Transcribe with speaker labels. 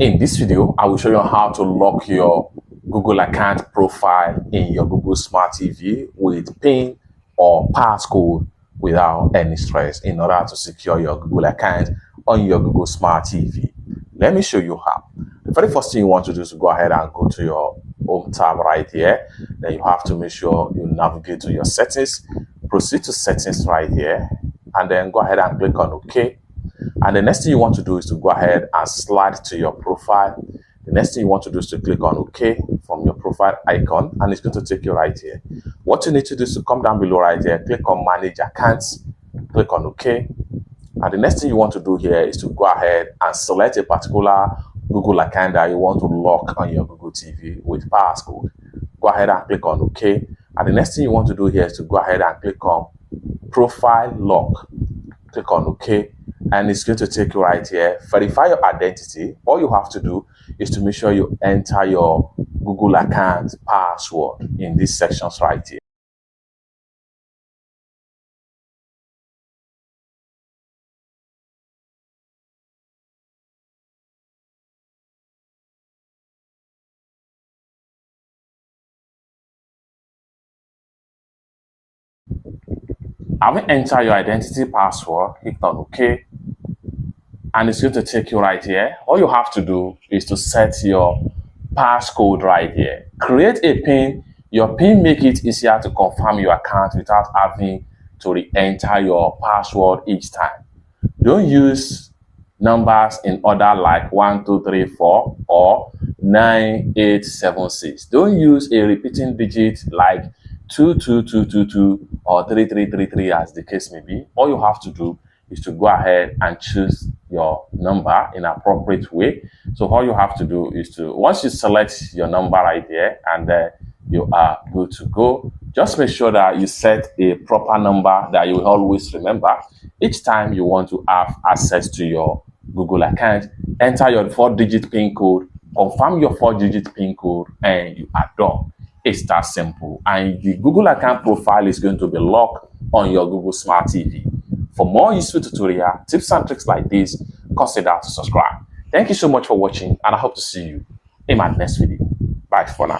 Speaker 1: In this video, I will show you how to lock your Google account profile in your Google Smart TV with PIN or passcode without any stress in order to secure your Google account on your Google Smart TV. Let me show you how. The very first thing you want to do is to go ahead and go to your home tab right here. Then you have to make sure you navigate to your settings, proceed to settings right here, and then go ahead and click on OK. And the next thing you want to do is to go ahead and slide to your profile. The next thing you want to do is to click on OK from your profile icon, and it's going to take you right here. What you need to do is to come down below right here, click on Manage Accounts, click on OK. And the next thing you want to do here is to go ahead and select a particular Google account that you want to lock on your Google TV with passcode. Go ahead and click on OK. And the next thing you want to do here is to go ahead and click on Profile Lock. Click on OK. And it's going to take you right here. Verify your identity. All you have to do is to make sure you enter your Google account password in these sections right here. Having entered your identity password, click on OK. And it's going to take you right here. All you have to do is to set your passcode right here. Create a PIN. Your PIN make it easier to confirm your account without having to re-enter your password each time. Don't use numbers in order like 1, 2, 3, 4 or 9, 8, 7, 6. Don't use a repeating digit like 2, 2, 2, 2, 2 or 3, 3, 3, 3 as the case may be. All you have to do is to go ahead and choose your number in an appropriate way. So all you have to do is to, once you select your number right here, and then you are good to go. Just make sure that you set a proper number that you will always remember. Each time you want to have access to your Google account, enter your 4-digit PIN code, confirm your 4-digit PIN code, and you are done. It's that simple. And the Google account profile is going to be locked on your Google Smart TV. For more useful tutorial, tips and tricks like this, consider to subscribe. Thank you so much for watching, and I hope to see you in my next video. Bye for now.